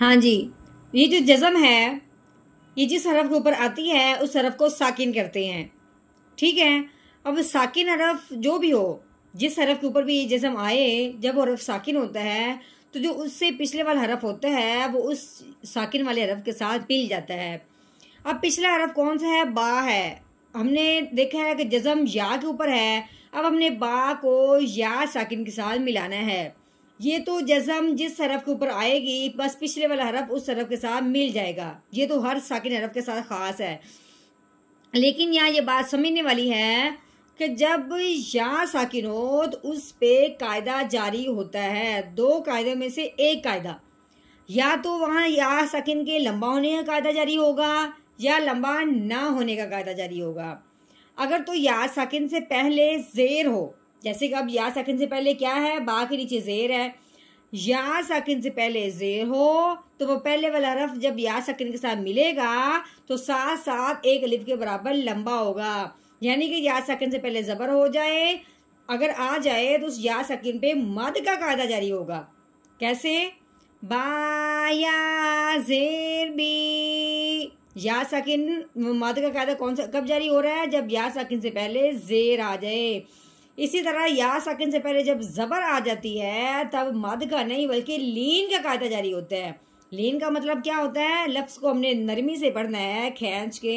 हाँ जी, ये जो जज़म है ये जिस हरफ के ऊपर आती है उस हरफ को साकिन करते हैं। ठीक है, अब साकिन हरफ जो भी हो, जिस हरफ के ऊपर भी जज़म आए, जब वो हरफ साकिन होता है तो जो उससे पिछले वाला हरफ होता है वो उस साकिन वाले हरफ के साथ मिल जाता है। अब पिछला हरफ कौन सा है? बा है। हमने देखा है कि जज़म या के ऊपर है, अब हमने बा को या साकिन के साथ मिलाना है। ये तो जज़म जिस हरफ के ऊपर आएगी बस पिछले वाला हरफ उस हरफ के साथ मिल जाएगा। ये तो हर साकिन हरफ के साथ ख़ास है। लेकिन यहाँ ये बात समझने वाली है कि जब या साकिन हो तो उस पे कायदा जारी होता है। दो कायदों में से एक कायदा, या तो वहाँ या साकिन के लंबा होने का कायदा जारी होगा या लंबा ना होने का कायदा जारी होगा। अगर तो या साकिन से पहले जेर हो, जैसे कि अब या साकिन से पहले क्या है? बा के नीचे जेर है। या साकिन से पहले जेर हो तो वो पहले वाला हरफ जब या साकिन के साथ मिलेगा तो साथ साथ एक अलिफ के बराबर लंबा होगा। यानी कि या साकिन से पहले जबर हो जाए, अगर आ जाए तो उस या साकिन पे मद का कायदा जारी होगा। कैसे? बा या जेर बी, या साकिन मद का कायदा कौन सा कब जारी हो रहा है? जब या साकिन से पहले जेर आ जाए। इसी तरह या साकिन से पहले जब जबर आ जाती है तब मद का नहीं बल्कि लीन का कायदा जारी होता है। लीन का मतलब क्या होता है? लफ्ज को हमने नरमी से पढ़ना है, खींच के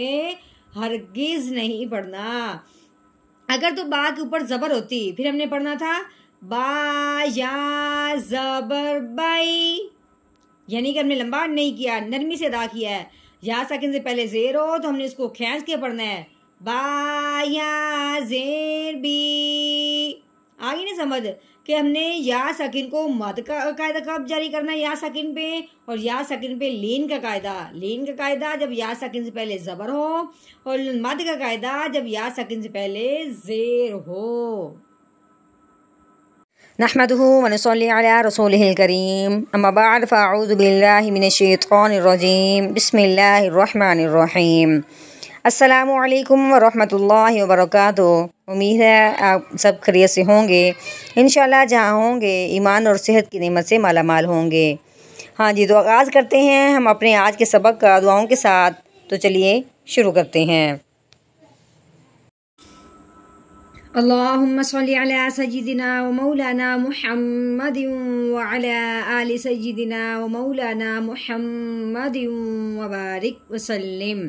हरगिज नहीं पढ़ना। अगर तो बा के ऊपर जबर होती फिर हमने पढ़ना था बा या जबर बाई, यानी कि हमने लंबा नहीं किया, नरमी से अदा किया है। या साकिन से पहले जेर हो तो हमने इसको खींच के पढ़ना है बा या जेर बी। आगे नहीं समझ कि हमने या साकिन को मद का कायदा कब जारी करना है? या साकिन पे, और या साकिन पे लीन का कायदा। लीन का कायदा जब या साकिन से पहले जबर हो और मद का कायदा जब या साकिन से पहले जेर हो। नहमदुहु व नसल्ली अला रसूलिहिल करीम, अम्मा बअद फ़अऊज़ु बिल्लाहि मिनश शैतानिर रजीम, बिस्मिल्लाहिर रहमानिर रहीम। अस्सलामु अलैकुम व रहमतुल्लाहि व बरकातुहू। उम्मीद है आप सब खैरियत से होंगे। इंशाल्लाह जहाँ होंगे ईमान और सेहत की नेमत से माला माल होंगे। हाँ जी, तो आगाज़ करते हैं हम अपने आज के सबक का दुआओं के साथ। तो चलिए शुरू करते हैं। अल्लाहुम्मा सल्ली अला सय्यिदिना व मौलाना मुहम्मदिन व अला आलि सय्यिदिना व मौलाना मुहम्मदिन व बारिक व सल्लिम।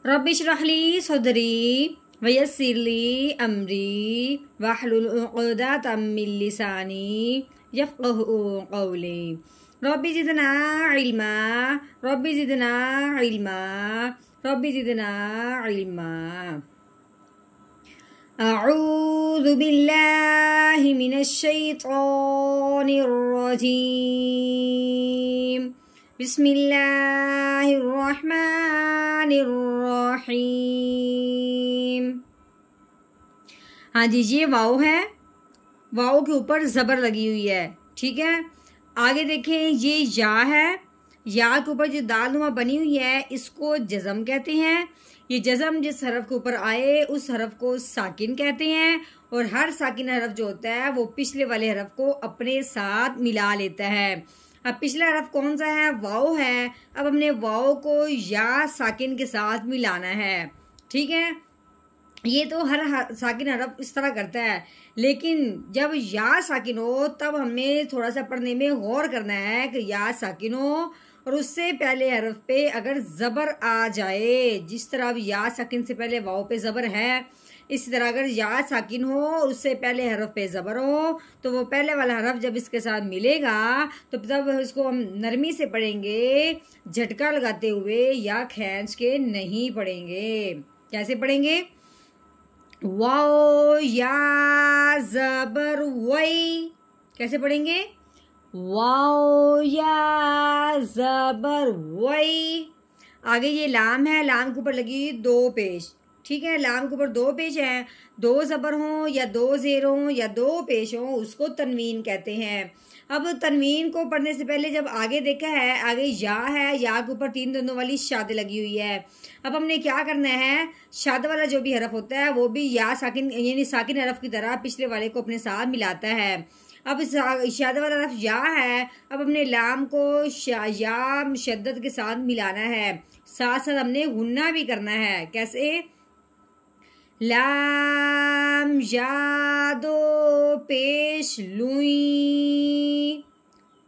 रब्बि इश्रह ली सदरी व यस्सिर ली अमरी वहलुल उक़दतम मिन लिसानी यफ़क़हू क़ौली। Rabbi ज़िदना इल्मा, rabbi ज़िदना इल्मा, rabbi ज़िदना इल्मा। अऊज़ु बिल्लाहि मिनश शैतानिर रजीम, बिस्मिल्लाहिर रहमानिर रहीम। हाँ जी, ये वाव है, वाव के ऊपर ज़बर लगी हुई है। ठीक है, आगे देखें, ये या है, या के ऊपर जो दालनुमा बनी हुई है इसको जज़म कहते हैं। ये जज़म जिस हरफ के ऊपर आए उस हरफ को साकिन कहते हैं, और हर साकिन हरफ जो होता है वो पिछले वाले हरफ को अपने साथ मिला लेता है। अब पिछला हरफ कौन सा है? वाव है। अब हमने वाव को या साकिन के साथ मिलाना है। ठीक है, ये तो हर साकिन हरफ इस तरह करता है, लेकिन जब या साकिन हो तब हमें थोड़ा सा पढ़ने में गौर करना है कि या साकिन हो और उससे पहले हरफ पे अगर ज़बर आ जाए, जिस तरह अब या साकिन से पहले वाव पे ज़बर है, इसी तरह अगर या साकिन हो और उससे पहले हरफ पे ज़बर हो तो वो पहले वाला हरफ जब इसके साथ मिलेगा तो तब इसको हम नरमी से पढ़ेंगे, झटका लगाते हुए या खींच के नहीं पढ़ेंगे। कैसे पढ़ेंगे? वाओ या ज़बर वई, कैसे पढ़ेंगे? वाओ या ज़बर वई। आगे ये लाम है, लाम के ऊपर लगी दो पेश। ठीक है, लाम के ऊपर दो पेश हैं, दो ज़बर हों या दो ज़ेर हों या दो पेश हों उसको तनवीन कहते हैं। अब तनवीन को पढ़ने से पहले जब आगे देखा है, आगे या है, या के ऊपर तीन दंदों वाली शाद लगी हुई है। अब हमने क्या करना है, शाद वाला जो भी हरफ होता है वो भी या साकिन यानी साकिन हरफ की तरह पिछले वाले को अपने साथ मिलाता है। अब शाद वाला हरफ या है, अब हमने लाम को या मुशद्दद के साथ मिलाना है, साथ साथ हमने गुन्ना भी करना है। कैसे? लाम या दो पेश लुई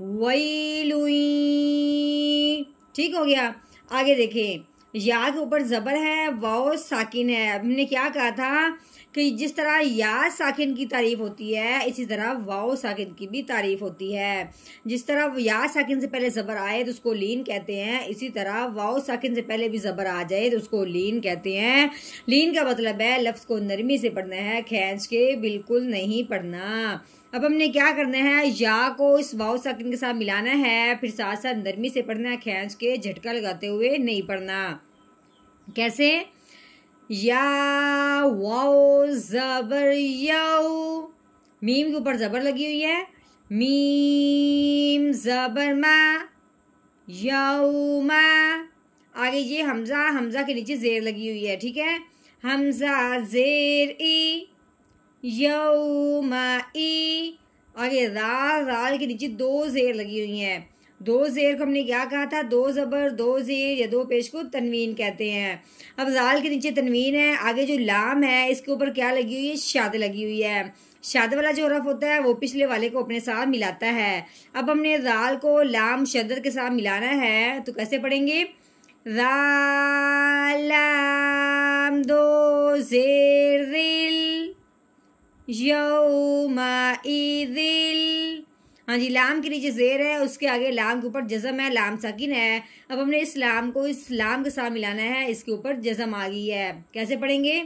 वई लुई। ठीक हो गया। आगे देखें, या के ऊपर जबर है, वाओ साकिन है। हमने क्या कहा था कि जिस तरह या साकिन की तारीफ होती है इसी तरह वाओ साकिन की भी तारीफ होती है। जिस तरह या साकिन से पहले जबर आए तो उसको लीन कहते हैं, इसी तरह वाओ साकिन से पहले भी जबर आ जाए तो उसको लीन कहते हैं। लीन का मतलब है लफ्ज को नरमी से पढ़ना है, खींच के बिल्कुल नहीं पढ़ना। अब हमने क्या करना है, या को इस वाओ साकिन के साथ मिलाना है, फिर साथ साथ नरमी से पढ़ना है, खींच के झटका लगाते हुए नहीं पढ़ना। कैसे? या वाओ जबर याओ, मीम के ऊपर जबर लगी हुई है, मीम जबर मा याओ मा। आगे ये हमजा, हमजा के नीचे जेर लगी हुई है। ठीक है, हमजा जेर ई यौमा ई। आगे राल, राल के नीचे दो जेर लगी हुई हैं। दो जेर को हमने क्या कहा था? दो जबर दो जेर या दो पेश को तनवीन कहते हैं। अब राल के नीचे तनवीन है, आगे जो लाम है इसके ऊपर क्या लगी हुई है? शाद लगी हुई है। शाद वाला जो हरफ होता है वो पिछले वाले को अपने साथ मिलाता है। अब हमने राल को लाम शद्दत के साथ मिलाना है, तो कैसे पढ़ेंगे? राल लाम दो जेर रिल यौमा इदिल। हाँ जी, लाम के नीचे जेर है, उसके आगे लाम के ऊपर जज़म है, लाम साकिन है। अब हमने इस लाम को इस लाम के साथ मिलाना है, इसके ऊपर जज़म आ गई है। कैसे पढ़ेंगे?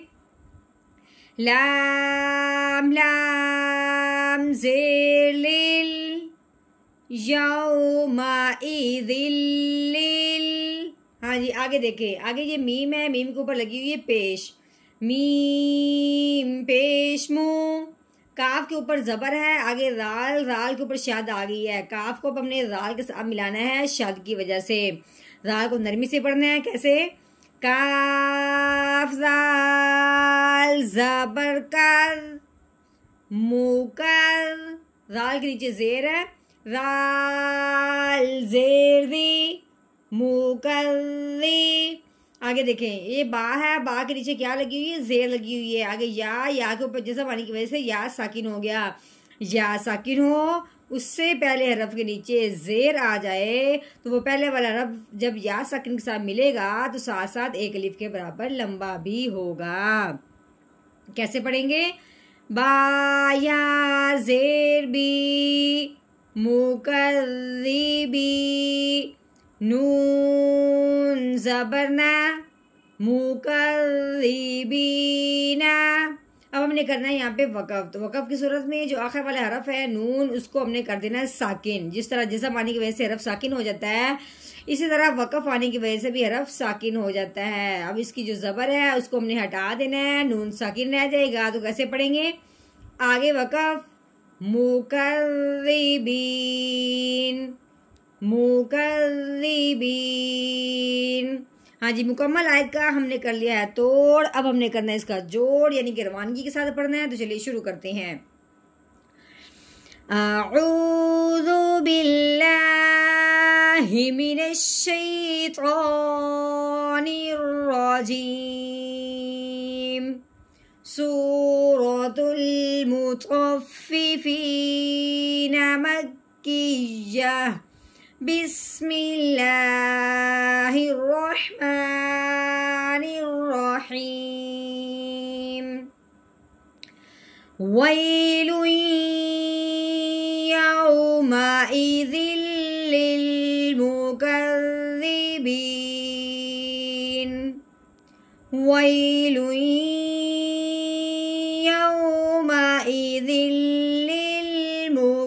लाम लाम जेर लिल यौमा इदिल लिल। हाँ जी, आगे देखें, आगे ये मीम है, मीम के ऊपर लगी हुई है पेश, मीम पेश मुंह। काफ के ऊपर जबर है, आगे राल, राल के ऊपर शाद आ गई है। काफ को अब हमने राल के साथ मिलाना है शाद की वजह से। राल को नरमी से पढ़ना है। कैसे? काफ राल जबर कर मुकर। राल के नीचे जेर है, राल जेर दी मुकर। आगे देखें, ये बा है, बा के नीचे क्या लगी हुई है? जेर लगी हुई है। आगे या के ऊपर जज़म आने की वजह से या साकिन हो गया। या साकिन हो, उससे पहले हरफ के नीचे जेर आ जाए तो वो पहले वाला हरफ जब या साकिन के साथ मिलेगा तो साथ साथ एक अलिफ के बराबर लंबा भी होगा। कैसे पढ़ेंगे? बा या जेर बी मुकर्रिबी नून जबरना मुकर्रिबीना। अब हमने करना है यहाँ पे वक़फ़। तो वक़फ़ की सूरत में जो आखिर वाला हरफ है नून, उसको हमने कर देना है साकिन। जिस तरह जज़म आने की वजह से हरफ साकिन हो जाता है, इसी तरह वक़फ़ आने की वजह से भी हरफ साकिन हो जाता है। अब इसकी जो ज़बर है उसको हमने हटा देना है, नून साकिन रह जाएगा। तो कैसे पढ़ेंगे? आगे वक़फ़ मुकर्रिबीन मुकर्रिबीन। हाँ जी, मुकम्मल आयत का हमने कर लिया है तोड़। अब हमने करना है इसका जोड़, यानी कि रवानगी के साथ पढ़ना है। तो चलिए शुरू करते हैं। अऊज़ु बिल्लाहि मिनश शैतानिर रजीम। सूरतुल मुतफ्फिफीन मक्किय्यह। बिस्मिल्लाहिर्रहमानिर्रहीम। वैलुन यौमइज़िल लिलमुकज़्ज़िबीन। वैलुन यौमइज़िल लिलमुकज़्ज़िबीन।